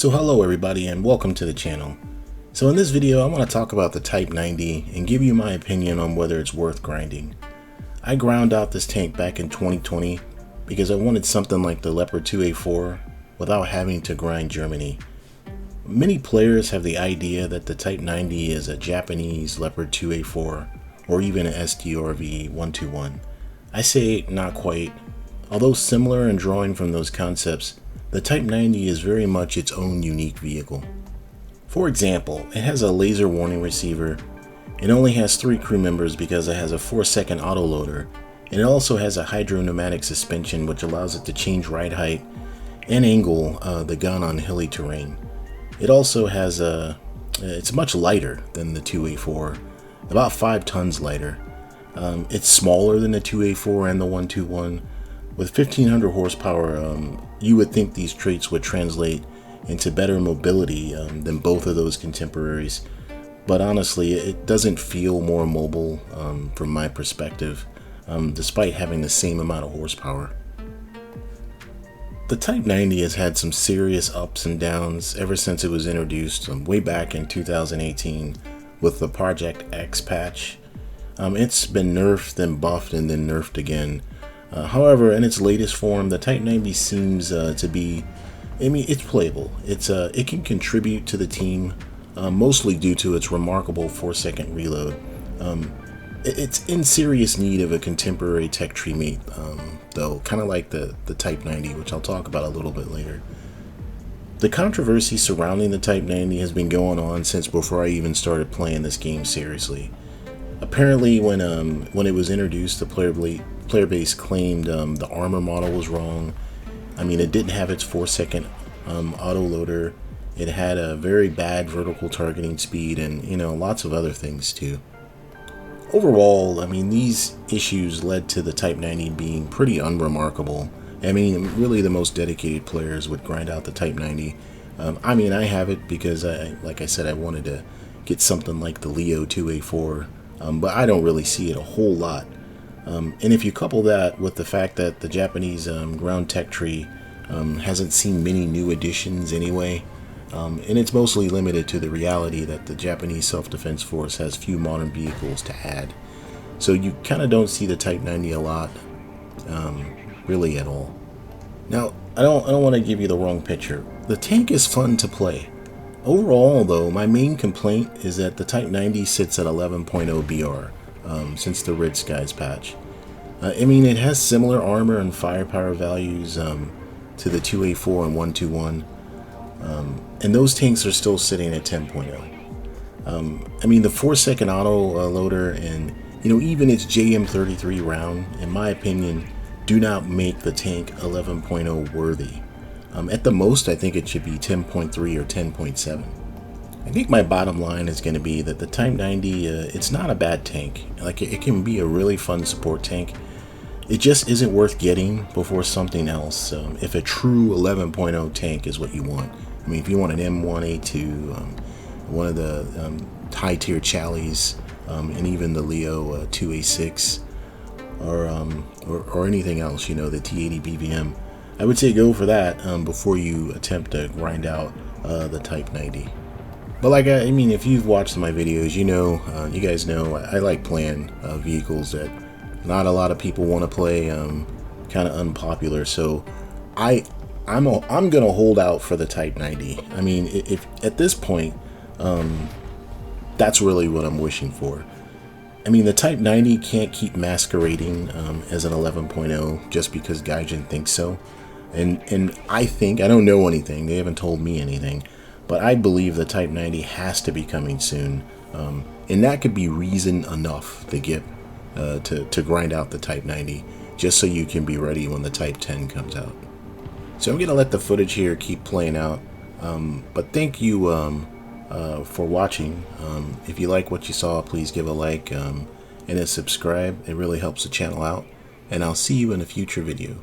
So hello everybody and welcome to the channel. So in this video I want to talk about the Type 90 and give you my opinion on whether it's worth grinding. I ground out this tank back in 2020 because I wanted something like the Leopard 2A4 without having to grind Germany. Many players have the idea that the Type 90 is a Japanese Leopard 2A4 or even an STRV 121. I say not quite. Although similar in drawing from those concepts, the Type 90 is very much its own unique vehicle. For example, it has a laser warning receiver, it only has 3 crew members because it has a 4-second autoloader, and it also has a hydro-pneumatic suspension which allows it to change ride height and angle the gun on hilly terrain. It also has it's much lighter than the 2A4, about 5 tons lighter. It's smaller than the 2A4 and the 121. With 1500 horsepower, you would think these traits would translate into better mobility than both of those contemporaries, but honestly it doesn't feel more mobile from my perspective, despite having the same amount of horsepower. The Type 90 has had some serious ups and downs ever since it was introduced way back in 2018 with the Project X patch. It's been nerfed, then buffed, and then nerfed again. However, in its latest form, the Type 90 seems to be, it's playable. It can contribute to the team, mostly due to its remarkable 4-second reload. It's in serious need of a contemporary tech tree mate, though, kind of like the Type 90, which I'll talk about a little bit later. The controversy surrounding the Type 90 has been going on since before I even started playing this game seriously. Apparently, when it was introduced, the player base claimed the armor model was wrong. I mean, it didn't have its 4-second autoloader. It had a very bad vertical targeting speed, and lots of other things too. Overall, I mean, these issues led to the Type 90 being pretty unremarkable. I mean, really, the most dedicated players would grind out the Type 90. I mean, I have it because, like I said, I wanted to get something like the Leo 2A4. But I don't really see it a whole lot. And if you couple that with the fact that the Japanese ground tech tree hasn't seen many new additions anyway, and it's mostly limited to the reality that the Japanese self-defense force has few modern vehicles to add. So you kind of don't see the Type 90 a lot, really at all. Now, I don't want to give you the wrong picture. The tank is fun to play. Overall, though, my main complaint is that the Type 90 sits at 11.0 BR since the Red Skies patch. I mean, it has similar armor and firepower values to the 2A4 and 121, and those tanks are still sitting at 10.0. I mean, the 4-second auto loader and even its JM33 round, in my opinion, do not make the tank 11.0 worthy. At the most, I think it should be 10.3 or 10.7. I think my bottom line is going to be that the Type 90, it's not a bad tank. Like, it can be a really fun support tank. It just isn't worth getting before something else. If a true 11.0 tank is what you want. I mean, if you want an M1A2, one of the high-tier Chalies, and even the Leo 2A6, or anything else, the T80 BVM, I would say go for that before you attempt to grind out the Type 90. But I mean, if you've watched my videos, you guys know I like playing vehicles that not a lot of people want to play, kind of unpopular. So I'm gonna hold out for the Type 90. I mean, if at this point, that's really what I'm wishing for. I mean, the Type 90 can't keep masquerading as an 11.0 just because Gaijin thinks so. And I don't know anything, they haven't told me anything, but I believe the Type 90 has to be coming soon, and that could be reason enough to get to grind out the Type 90, just so you can be ready when the Type 10 comes out. So I'm going to let the footage here keep playing out, but thank you for watching. If you like what you saw, please give a like and a subscribe. It really helps the channel out, and I'll see you in a future video.